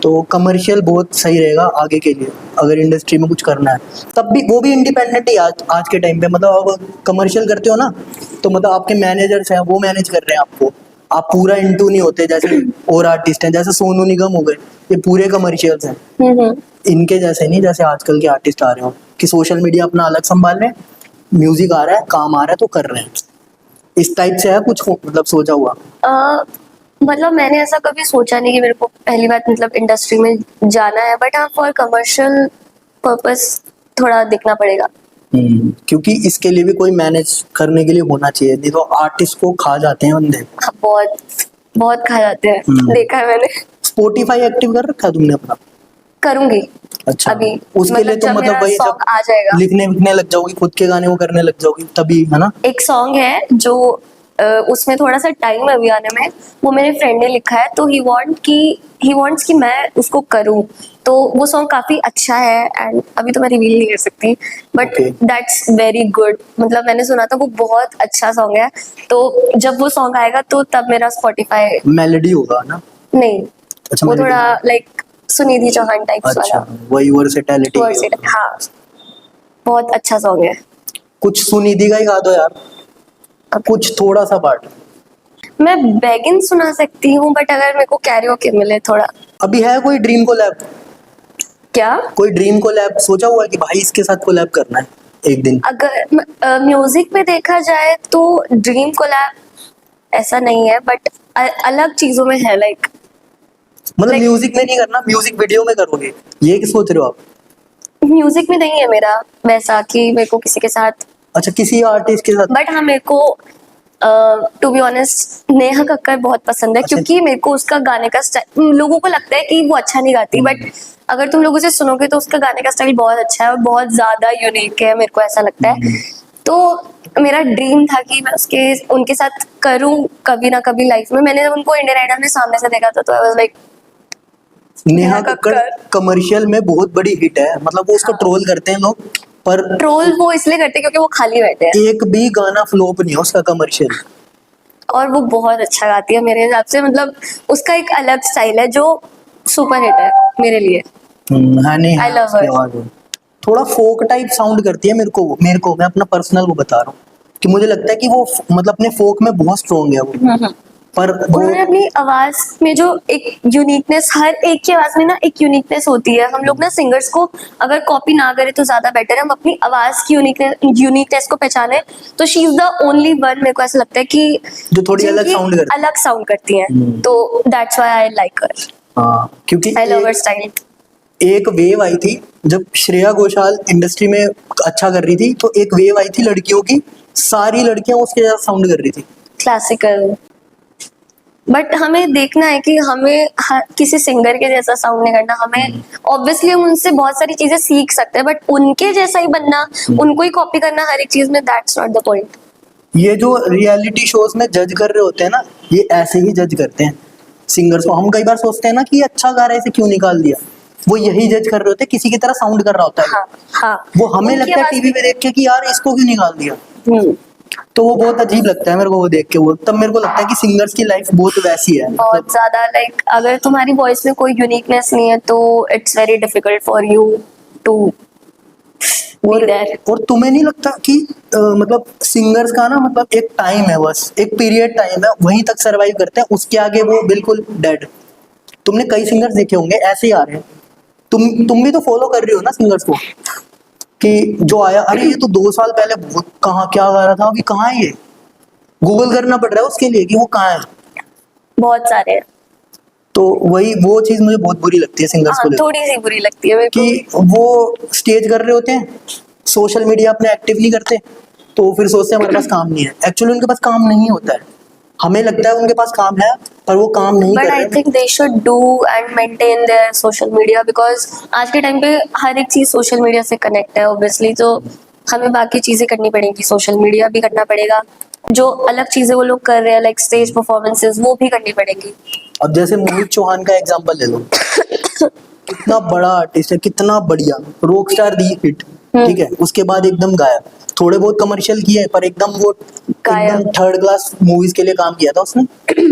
तो कमर्शियल बहुत सही रहेगा आगे के लिए, अगर इंडस्ट्री में कुछ करना है। तब भी वो भी इंडिपेंडेंट ही आज के टाइम पे, मतलब अब कमर्शियल करते हो ना, तो मतलब आपके मैनेजर्स हैं, वो मैनेज कर रहे हैं आपको, आप पूरा इंटू नहीं होते जैसे और आर्टिस्ट हैं, जैसे सोनू निगम हो गए, ये पूरे कमर्शियल्स हैं। इनके जैसे नहीं, जैसे आजकल के आर्टिस्ट आ रहे हो कि सोशल मीडिया अपना अलग संभाल रहे हैं, म्यूजिक आ रहा है, काम आ रहा है तो कर रहे हैं। इस टाइप से है कुछ, मतलब सोचा हुआ? मतलब मैंने ऐसा कभी सोचा नहीं कि मेरे को पहली बात मतलब इंडस्ट्री में जाना है, बट हाँ फॉर कमर्शियल पर्पस थोड़ा देखना पड़ेगा। क्योंकि इसके लिए भी कोई मैनेज करने के लिए होना चाहिए, नहीं तो आर्टिस्ट को खा जाते हैं बंदे। हाँ, बहुत बहुत खा जाते हैं, देखा है मैंने। स्पॉटिफाई एक्टिव कर रखा है तुमने अपना? करूंगी अच्छा, अभी, उसके लिए तो जब मतलब मेरा वही सॉन्ग जब आ जाएगा। लिखने विखने लग जाओगी, खुद के गाने वो करने लग जाओगी तभी, है ना? एक सॉन्ग है जो उसमें थोड़ा सा टाइम है अभी आने में, वो मेरे फ्रेंड ने लिखा है, तो ही वांट्स कि मैं उसको करूं, तो वो सॉन्ग काफी अच्छा है, एंड अभी तो मैं रिवील नहीं कर सकती, but Okay. That's very good. मतलब मैंने सुना था, वो बहुत अच्छा सॉन्ग है, तो जब वो सॉन्ग आएगा तो तब मेरा स्पॉटिफाई। मेलोडी होगा ना? नहीं, अच्छा, वो मेलोडी। थोड़ा लाइक सुनिधि चौहान टाइप्स अच्छा, वाला वही वर्सेटैलिटी भी वर्ड से, होगा। हाँ, बहुत अच्छा सॉन्ग है। कुछ सुनिधि का ही गा दो यार, अब कुछ थोड़ा सा पार्ट। मैं बैगिन सुना सकती हूँ, बट अगर मेरे को कैरियोके मिले थोड़ा। अभी है कोई ड्रीम कोलैब? क्या? कोई ड्रीम कोलैब सोचा हुआ है कि भाई इसके साथ कोलैब करना है एक दिन? अगर म्यूजिक में देखा जाए तो ड्रीम कोलैब ऐसा नहीं है, बट अलग चीजों में है, लाइक मतलब लाइक म्यूजिक में नहीं करना, म्यूजिक वीडियो में करोगे, ये क्या सोच रहे हो आप? म्यूजिक में नहीं है मेरा वैसा कि मेरे को किसी के साथ, अच्छा, किसी आर्टिस्ट के साथ। बट हाँ मेरे को to be honest Neha Kakkar बहुत पसंद है, अच्छा। क्योंकि मेरे को उसका गाने का स्टाइल, लोगों को लगता है कि वो अच्छा नहीं गाती, बट अगर तुम लोगों से सुनोगे तो उसका गाने का स्टाइल बहुत अच्छा है और बहुत ज्यादा यूनिक है, मेरे को ऐसा लगता है। तो मेरा ड्रीम था कि मैं उनके साथ करूं कभी ना कभी लाइफ में। मैंने जब उनको इंडियन आइडल में सामने से देखा था, तो I was like Neha Neha Kakkar Kakkar. Commercial में बहुत बड़ी हिट है, मतलब वो उसको ट्रोल करते हैं लोग, पर ट्रोल वो इसलिए करते हैं क्योंकि वो खाली बैठे हैं, एक भी गाना फ्लॉप नहीं है उसका कमर्शियल। और वो बहुत अच्छा गाती है मेरे हिसाब से। मतलब उसका एक अलग स्टाइल है जो सुपर हिट है मेरे लिए। हाँ, नहीं आई है लव उसकी हर। आवाज वो। थोड़ा फोक टाइप साउंड करती है मेरे को मैं अपना पर्सनल वो बता रहा हूँ कि मुझे लगता है कि वो मतलब अपने फोक में बहुत स्ट्रोंग है वो, पर वो। उन्होंने अपनी आवाज में जो एक यूनिकनेस, हर एक की आवाज में ना एक यूनिकनेस होती है। हम लोग ना सिंगर्स को अगर कॉपी ना करें तो ज्यादा बेटर है, हम अपनी आवाज की यूनिकनेस को पहचाने, तो she is the only one, मेरे को ऐसा लगता है कि जो थोड़ी अलग जिनकी साउंड करती अलग साउंड करती हैं, है। तो दैट्स व्हाई आई लाइक हर। हाँ, क्योंकि आई लव हर स्टाइल। एक वेव आई थी जब श्रेया घोषाल इंडस्ट्री में अच्छा कर रही थी, तो एक वेव आई थी लड़कियों की, सारी लड़कियां उसके जैसा साउंड कर रही थी। क्लासिकल। बट हमें देखना है कि हमें किसी सिंगर के जैसा साउंड नहीं करना। हमें ऑब्वियसली हम उनसे बहुत सारी चीजें सीख सकते हैं, बट उनके जैसा ही बनना, उनको ही कॉपी करना हर एक चीज में, दैट्स नॉट द पॉइंट। ये जो रियलिटी शोज में जज कर रहे होते हैं ना, ये ऐसे ही जज करते हैं सिंगर्स को। हम कई बार सोचते हैं ना कि ये अच्छा गा रहा है, इसे क्यों निकाल दिया, वो यही जज कर रहे होते हैं, किसी की तरह साउंड कर रहा होता है हाँ हाँ, वो हमें उनकी लगता है आवाज टीवी पे देख के कि यार इसको क्यों निकाल दिया, हम्म, तो वो बहुत अजीब लगता है मेरे को वो देख के। वो तब मेरे को लगता है कि सिंगर्स की लाइफ बहुत वैसी है, मतलब। बहुत ज्यादा, लाइक अगर तुम्हारी वॉइस में कोई यूनिकनेस नहीं है तो it's very difficult for you to be there. और तुम्हें नहीं लगता कि मतलब सिंगर्स का ना मतलब एक टाइम है, बस एक पीरियड टाइम है, वहीं तक सरवाइव करते हैं, उसके आगे वो बिल्कुल डेड। तुमने कई सिंगर्स देखे होंगे ऐसे ही आ रहे हैं। तुम भी तो फॉलो कर रही हो ना सिंगर्स को, कि जो आया, अरे ये तो 2 साल पहले बहुत कहाँ क्या गा रहा था, अभी कहाँ है ये, गूगल करना पड़ रहा है उसके लिए कि वो कहाँ है। बहुत सारे हैं। तो वही वो चीज मुझे बहुत बुरी लगती है सिंगर्स हाँ, को लेकर, थोड़ी सी बुरी लगती है मेरे को। कि वो स्टेज कर रहे होते हैं, सोशल मीडिया अपने एक्टिव नहीं करते, तो फिर सोचते हैं हमारे पास काम नहीं है। एक्चुअली उनके पास काम नहीं होता है, हमें लगता है उनके पास काम है, पर वो काम नहीं बट कर आई रहे। Think they should do and maintain their social media, because आज के टाइम पे हर एक चीज सोशल मीडिया से कनेक्ट है ऑब्वियसली, तो हमें बाकी चीजें करनी पड़ेंगी, सोशल मीडिया भी करना पड़ेगा, जो अलग चीजें वो लोग कर रहे हैं लाइक स्टेज परफॉर्मेंसेस, वो भी करनी पड़ेंगी। अब जैसे मोहित चौहान का एग्जांपल ले लो, कितना बड़ा आर्टिस्ट है, कितना बढ़िया, रॉक स्टार दी हिट, ठीक है, उसके बाद एकदम गायब। थोड़े बहुत कमर्शियल किए पर एकदम वो गायब। एकदम थर्ड क्लास मूवीज के लिए काम किया था उसने,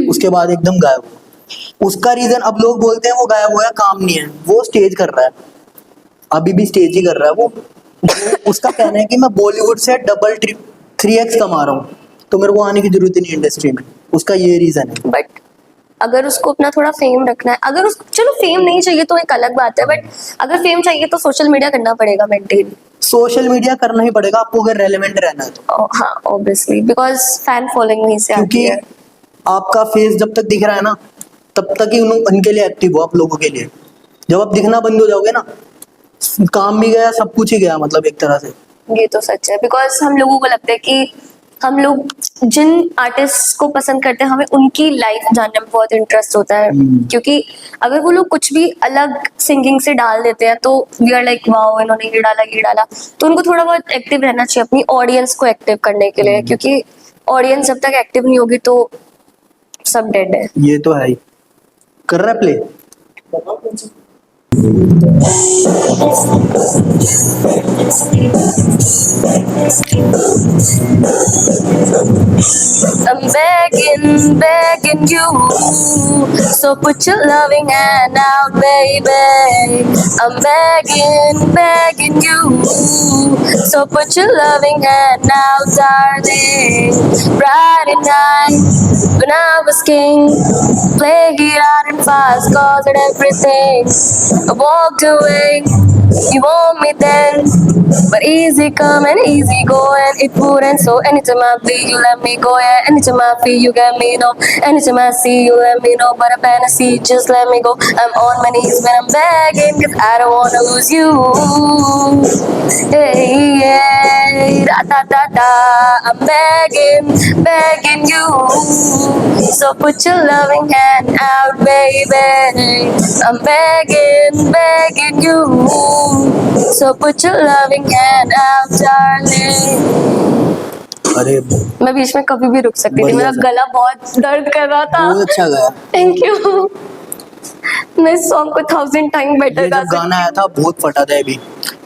उसके बाद एकदम गायब हुआ। उसका रीजन अब लोग बोलते हैं वो गायब हुआ, काम नहीं है, वो स्टेज कर रहा है, अभी भी स्टेज ही कर रहा है वो। उसका कहना है कि मैं बॉलीवुड से डबल 3x कमा रहा हूँ, तो मेरे को आने की जरूरत ही नहीं इंडस्ट्री में, उसका ये रीजन है। बट अगर उसको अपना थोड़ा फेम रखना है, अगर उसको चलो फेम नहीं चाहिए तो एक अलग बात है, बट अगर फेम चाहिए तो सोशल मीडिया करना पड़ेगा मेंटेन। सोशल मीडिया करना ही पड़ेगा आपको अगर रेलेवेंट रहना है तो, हाँ ऑब्वियसली, बिकॉज फैन फॉलोइंग वहीं से आती क्योंकि है। आपका फेस जब तक दिख रहा है ना, तब तक ही उनके लिए एक्टिव हो आप लोगों के लिए। जब आप दिखना बंद हो जाओगे ना, काम भी गया, सब कुछ ही गया, मतलब एक तरह से। ये तो सच है, बिकॉज हम लोगों को लगता है कि हम लोग जिन आर्टिस्ट को पसंद करते हैं हमें उनकी लाइफ जानने में बहुत इंटरेस्ट होता है, क्योंकि अगर वो लोग कुछ भी अलग सिंगिंग से डाल देते हैं तो वी आर लाइक वाओ इन्होंने ये डाला, तो उनको थोड़ा बहुत एक्टिव रहना चाहिए अपनी ऑडियंस को एक्टिव करने के लिए, क्योंकि ऑडियंस जब तक एक्टिव नहीं होगी तो सब डेड है। ये तो है ही। कर रहा play? I'm begging, begging you, so put your loving hand out, baby. I'm begging, begging you, so put your loving hand out, darling. Bright at night, when I was king, play it out in fast cars and everything. I walked away, you want me then, but easy come and easy go, and it wouldn't. So anytime I bleed, you let me go, yeah. Anytime I feel, you get me, no. Anytime I see, you let me know, but a fantasy, just let me go. I'm on my knees when I'm begging, 'cause I don't wanna lose you. Hey, yeah, da da da da. I'm begging, begging you, so put your loving hand out, baby. I'm begging, begging you, so put your loving hand out, darling. अरे मैं बीच में कभी भी रुक सकती थी, बढ़िया मेरा था। गला बहुत दर्द कर रहा था। बहुत अच्छा गाया। Thank you. मैं इस सॉन्ग को 1000 टाइम बेटर ये गा जब गाना सकती आया था बहुत फटा था। अभी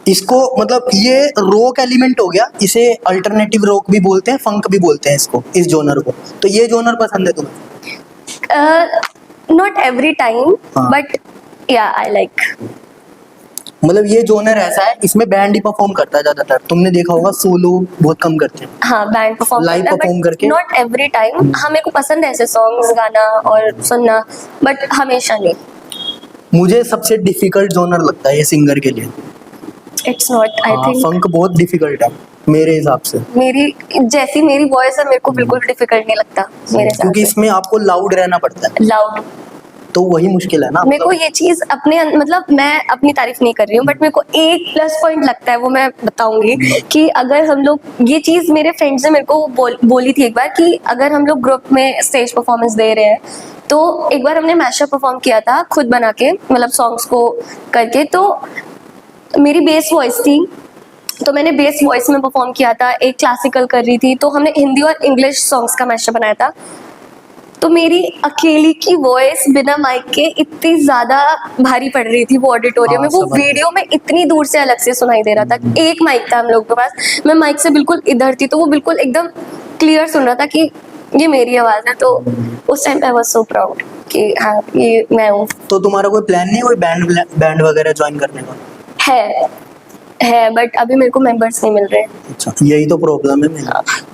इसको मतलब ये रॉक एलिमेंट हो गया, इसे अल्टरनेटिव रॉक भी बोलते हैं, फंक भी बोलते हैं इसको, इस जोनर को। तो ये जोनर पसंद है तुम्हें? हूँ। नॉट एवरी टाइम, हाँ। बट या आई लाइक। मतलब ये जोनर ऐसा है, इसमें बैंड ही परफॉर्म करता है ज्यादातर। तुमने देखा होगा सोलो बहुत कम करते हैं। हाँ, बैंड परफॉर्म Live perform करके? Not every time. हाँ, मेरे को पसंद है ऐसे सॉन्ग्स गाना और सुनना, बट हमेशा नहीं। मुझे सबसे डिफिकल्ट जोनर लगता है ये सिंगर के लिए। इट्स नॉट, आई थिंक फंक बहुत डिफिकल्ट है मेरे हिसाब से, मेरी जैसी मेरी वॉइस है, मेरे को बिल्कुल डिफिकल्ट नहीं लगता मेरे साथ। क्योंकि इसमें आपको लाउड रहना पड़ता है, लाउड, तो वही मुश्किल है ना। मेरे को ये चीज अपने मतलब मैं अपनी तारीफ नहीं कर रही हूँ, बट मेरे को एक प्लस पॉइंट लगता है, वो मैं बताऊंगी कि अगर हम लोग ये चीज, मेरे फ्रेंड्स ने मेरे को बोली थी एक बार कि अगर हम लोग ग्रुप में स्टेज परफॉर्मेंस दे रहे हैं, तो एक बार हमने मैशअप परफॉर्म किया था खुद बना के, मतलब सॉन्ग्स को करके। तो मेरी बेस वॉइस थी, तो मैंने बेस वॉइस में परफॉर्म किया था, एक क्लासिकल कर रही थी, तो हमने हिंदी और इंग्लिश सॉन्ग्स का मैशअप बनाया था। तो मेरी अकेली की वॉइस बिना माइक के इतनी ज्यादा भारी पड़ रही थी वो ऑडिटोरियम में, वो समझ गई। वीडियो में इतनी दूर से अलग से सुनाई दे रहा था। एक माइक था हम लोग के पास, मैं माइक से बिल्कुल इधर थी, तो वो बिल्कुल एकदम क्लियर सुन रहा था कि ये मेरी आवाज है। तो उस time I was so proud कि हाँ ये मैं हूँ। तो तुम्हारा कोई प्लान नहीं है कोई बैंड वगैरह ज्वाइन करने का? है, बट अभी मेरे को मेंबर्स नहीं मिल रहे। अच्छा, यही तो प्रॉब्लम है मेरी,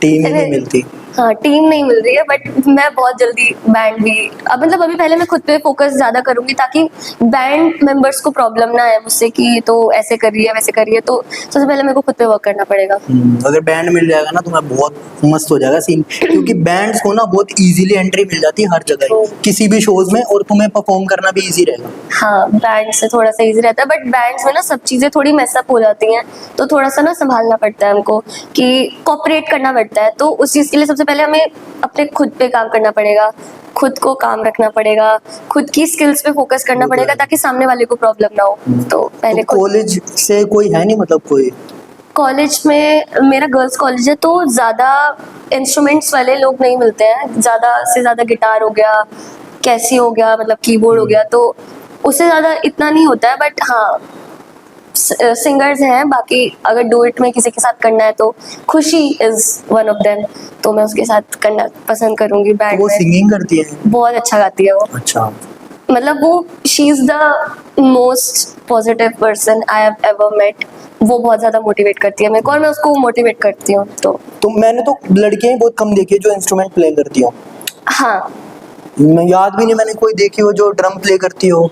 टीम ही नहीं मिलती। हाँ, टीम नहीं मिल रही है, बट मैं बहुत जल्दी बैंड भी, अब मतलब अभी पहले मैं खुद पे फोकस ज्यादा करूंगी, ताकि बैंड मेंबर्स को प्रॉब्लम ना आए मुझसे कि ये तो ऐसे कर रही है वैसे कर रही है। तो सबसे पहले मेरे को खुद पे वर्क करना पड़ेगा। अगर बैंड मिल जाएगा ना तुम्हें बहुत मस्त हो जाएगा सीन, क्योंकि बैंड्स को ना बहुत इजीली एंट्री मिल जाती है हर जगह किसी भी शोज में, और तुम्हें परफॉर्म करना भी इजी रहेगा। हाँ, बैंड से थोड़ा सा इजी रहता है, बट बैंड्स में ना सब चीजें थोड़ी मैसअप हो जाती हैं, तो थोड़ा सा ना संभालना पड़ता है हमको कि कोऑपरेट करना पड़ता है। तो उस चीज के लिए सबसे पहले हमें अपने खुद पे काम करना पड़ेगा, खुद को काम रखना पड़ेगा, खुद की स्किल्स पे फोकस करना पड़ेगा, ताकि सामने वाले को प्रॉब्लम ना हो। तो पहले तो कॉलेज से कोई है नहीं, मतलब कोई? कॉलेज में, मेरा गर्ल्स कॉलेज है, तो ज़्यादा इंस्ट्रूमेंट्स वाले लोग नहीं मिलते हैं। ज़्यादा से ज़्यादा गिटार हो गया, कैसी हो गया, मतलब कीबोर्ड हो गया, तो उससे ज़्यादा इतना नहीं होता है। बट हाँ, सिंगर्स हैं। बाकी अगर डुएट में किसी के साथ करना है तो खुशी इज वन ऑफ देम, तो मैं उसके साथ करना पसंद करूंगी तो बैंड वो में। सिंगिंग करती है? बहुत अच्छा गाती है वो, अच्छा। मतलब वो she is the most positive person I have ever met. वो बहुत ज्यादा मोटिवेट करती है मेरे को, और मैं उसको मोटिवेट करती हूँ। तो मैंने तो लड़कियां ही बहुत कम देखी है जो इंस्ट्रूमेंट प्ले करती हो। हाँ, मैं याद भी नहीं मैंने कोई देखी हो जो ड्रम प्ले करती हो।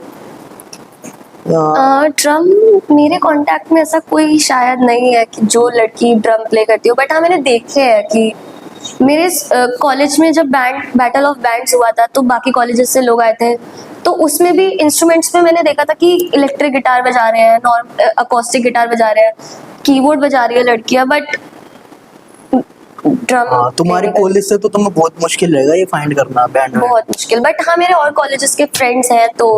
ड्रम मेरे कांटेक्ट में ऐसा कोई शायद नहीं है कि जो लड़की ड्रम प्ले करती हो, बट हाँ मैंने देखे हैं कि मेरे कॉलेज में जब बैटल ऑफ बैंड्स हुआ था, तो बाकी कॉलेजेस से लोग आए थे, तो उसमें भी इंस्ट्रूमेंट्स में मैंने देखा था कि इलेक्ट्रिक गिटार बजा रहे हैं, अकॉस्टिक गिटार बजा रहे हैं, कीबोर्ड बजा रही है लड़कियां, बट ड्रम हाँ, तुम्हारी कॉलेज से तो तुम्हें बहुत मुश्किल रहेगा ये फाइंड करना बैंड। बहुत मुश्किल, बट हाँ मेरे और कॉलेजेस के फ्रेंड्स हैं तो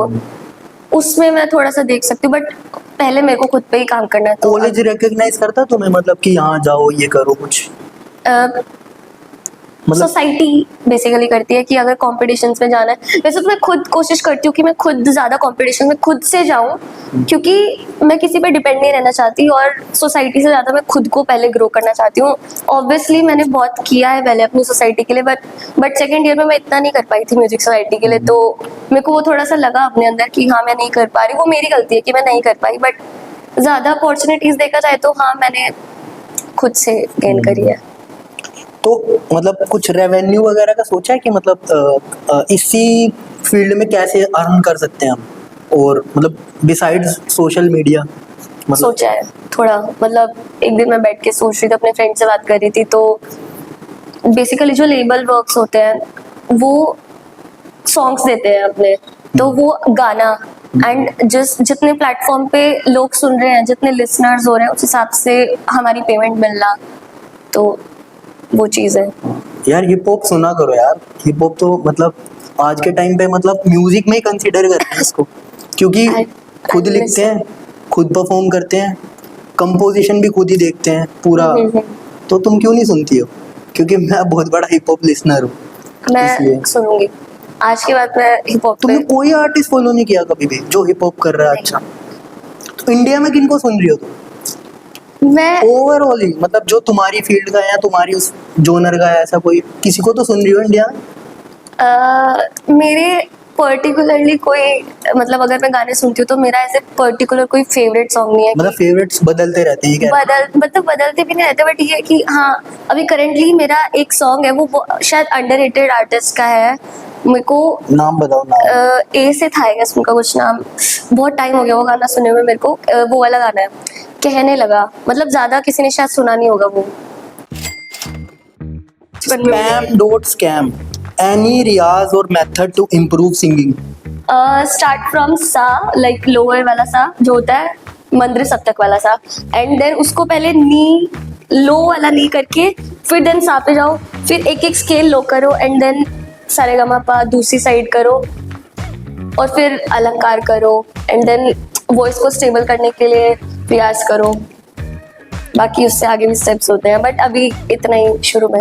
उसमें मैं थोड़ा सा देख सकती हूँ, बट पहले मेरे को खुद पे ही काम करना है। तो कॉलेज रिकॉग्नाइज करता तुम्हें, मतलब कि यहाँ जाओ ये करो कुछ, मतलब सोसाइटी बेसिकली करती है कि अगर कॉम्पिटिशन्स में जाना है। वैसे तो मैं खुद कोशिश करती हूँ कि मैं खुद ज़्यादा कॉम्पिटिशन में खुद से जाऊँ, क्योंकि मैं किसी पे डिपेंड नहीं रहना चाहती और सोसाइटी से ज़्यादा मैं खुद को पहले ग्रो करना चाहती हूँ। ऑब्वियसली मैंने बहुत किया है पहले अपनी सोसाइटी के लिए, बट सेकेंड ईयर में मैं इतना नहीं कर पाई थी म्यूजिक सोसाइटी के लिए, तो मेरे को वो थोड़ा सा लगा अपने अंदर कि हाँ मैं नहीं कर पा रही। वो मेरी गलती है कि मैं नहीं कर पाई, बट ज़्यादा अपॉर्चुनिटीज़ देखा जाए तो हाँ मैंने खुद से गेन करी है। तो मतलब कुछ रेवेन्यू वगैरह का सोचा है कि मतलब इसी फील्ड में कैसे अर्न कर सकते हैं हम, और मतलब बिसाइड्स सोशल मीडिया, मतलब सोचा है थोड़ा, मतलब एक दिन मैं बैठ के सोच रही थी, अपने फ्रेंड से बात कर रही थी, तो बेसिकली जो लेबल वर्क्स होते हैं वो सॉन्ग्स देते हैं अपने, तो वो गाना एंड जितने प्लेटफॉर्म पे लोग सुन रहे हैं, जितने लिसनर्स हो रहे हैं, उस हिसाब से हमारी पेमेंट मिलना, तो वो चीज़ है। यार हिप हॉप सुना करो यार, हिप हॉप तो मतलब आज के टाइम पे मतलब म्यूजिक में ही कंसीडर करते हैं इसको, क्योंकि खुद लिखते हैं, खुद परफॉर्म करते हैं, कंपोजिशन भी खुद ही देखते हैं पूरा। तो तुम क्यों नहीं सुनती हो? क्योंकि मैं बहुत बड़ा हिप हॉप लिसनर हूँ, मैं सुनूंगी आज के बाद। मैं हिप हॉप तुमने कोई आर्टिस्ट फॉलो नहीं किया कभी भी जो हिप हॉप कर रहा है? अच्छा, तो इंडिया में किनको सुन रही हो तुम? मैं ओवरऑल ही, मतलब जो तुम्हारी फील्ड का है या तुम्हारी उस जोनर का है, ऐसा कोई किसी को तो सुन रही हो इंडिया में? मेरे पर्टिकुलरली कोई, मतलब अगर मैं गाने सुनती हूँ तो मेरा ऐसे पर्टिकुलर कोई फेवरेट सॉन्ग नहीं है। मतलब फेवरेट्स बदलते रहते हैं क्या? मतलब बदलते भी नहीं रहते, बट ये है कि हाँ अभी करेंटली मेरा एक सॉन्ग है, वो शायद अंडररेटेड आर्टिस्ट का है। मेरे को नाम बताओ नाम। ए से था आई गेस उनका कुछ नाम, बहुत टाइम हो गया वो गाना सुने हुए मेरे को। वो वाला गाना है कहने लगा, मतलब ज्यादा किसी ने शायद सुना नहीं होगा वो। स्पैम डॉट स्कैम, एनी रियाज और method to improve singing? Start from सा, लाइक लोअर वाला सा जो होता है, मंद्र सप्तक वाला सा, एंड देन उसको पहले नी, लो वाला नी करके फिर देन सा पे जाओ, फिर एक एक स्केल लो करो, एंड देन सारेगामापा दूसरी साइड करो, और फिर अलंकार करो, एंड देन वॉइस को स्टेबल करने के लिए प्रयास करो। बाकी उससे आगे भी स्टेप्स होते हैं, बट अभी इतना ही शुरू में।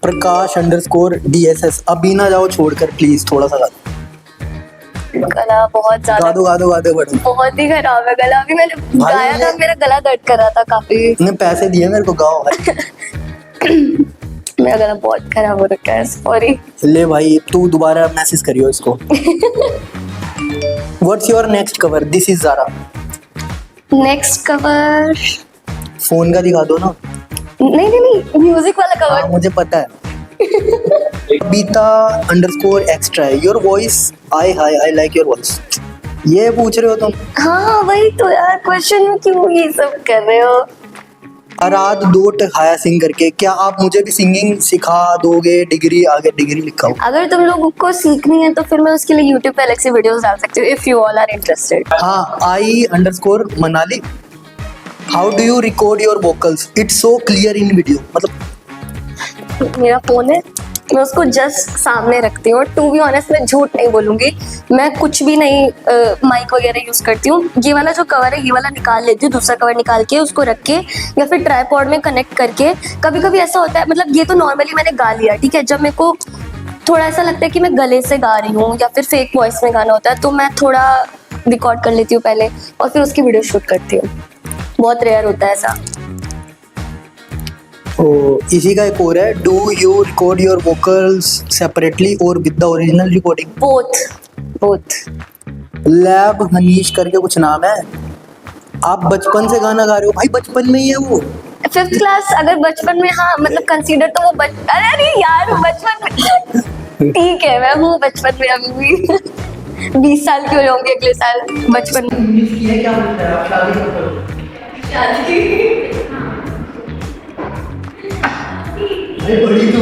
प्रकाश अंडरस्कोर DSS, अभी ना जाओ छोड़कर प्लीज, थोड़ा सा गला बहुत ज्यादा, गा दो बड़ो। बहुत ही खराब है गला। अभी मैंने भाई गाया था, मेरा गला दर्द कर रहा था काफी। ने पैसे दिए मेरे को, गाओ भाई। मेरा गला बहुत खराब हो रखा है, सॉरी। ले भाई तू दोबारा मैसेज करियो इसको। What's your next cover? This is Zara. Next cover phone का दिखा दो ना। नहीं म्यूजिक वाला हाँ कवर। मुझे पता है। बीता अंडरस्कोर एक्स्ट्रा है, your voice I like your voice. ये पूछ रहे हो तुम? हाँ वही तो यार, क्वेश्चन में क्यों ये सब कर रहे हो? आराध डोट हाया सिंग करके, क्या आप मुझे भी सिंगिंग सिखा दोगे? डिग्री आगे डिग्री लिखा हो। अगर तुम लोगों को सीखनी है तो फिर मैं उसके लिए YouTube पे अलग से वीडियोस डाल सकती हूँ, if you all are interested. हाँ, I underscore Manali, how do you record your vocals? It's so clear in video. मतलब मेरा फोन है, मैं उसको जस्ट सामने रखती हूँ। टू बी ऑनेस्ट मैं झूठ नहीं बोलूंगी, मैं कुछ भी नहीं माइक वगैरह यूज करती हूँ। ये वाला जो कवर है ये वाला निकाल लेती हूँ, दूसरा कवर निकाल के उसको रख के या फिर ट्राइपॉड में कनेक्ट करके। कभी कभी ऐसा होता है, मतलब ये तो नॉर्मली मैंने गा लिया ठीक है, जब मेरे को थोड़ा ऐसा लगता है कि मैं गले से गा रही हूँ या फिर फेक वॉइस में गाना होता है, तो मैं थोड़ा रिकॉर्ड कर लेती हूँ पहले और फिर उसकी वीडियो शूट करती हूँ। बहुत रेयर होता है ऐसा। तो इसी का एक और है, do you record your vocals separately और with the original recording? Both. लैब हनीश करके कुछ नाम है। आप बचपन से गाना गा रहे हो भाई? बचपन में ही है वो? 5th क्लास, अगर बचपन में, हाँ मतलब कंसीडर तो वो अरे यार बचपन में ठीक है, मैं हूँ बचपन में अभी भी। 20 साल के हो जाऊंगी अगले साल। बचपन में क्या बोलता है आप? बड़ी तो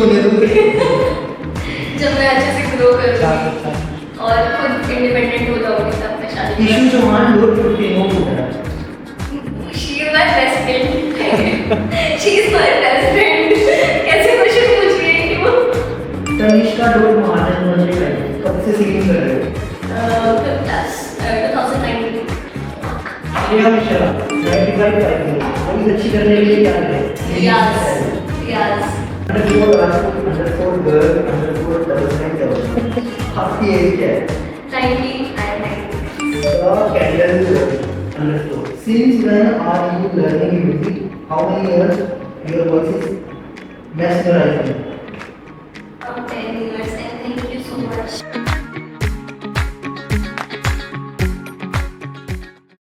जब मैं अच्छे से ग्रो करूंगी और खुद इंडिपेंडेंट हो जाऊंगी तब मैं शादी इशू जो मान लो फेमस हो गया। She is my best friend. She is my best friend. कैसे खुश रोज महाजन मंदिर में कब से सिंगिंग कर रहे हो? 5th class, 2019. श्रेया मिश्रा 95 पाई थी, वही अच्छी करने के लिए क्या करें? Yes. Underscore Rajput underscore girl underscore double nine double. आपकी एज क्या है? 19 and 19. Candle underscore. Since when are you learning music? How many years your voice is mesmerizing? 10 years, and thank you so much.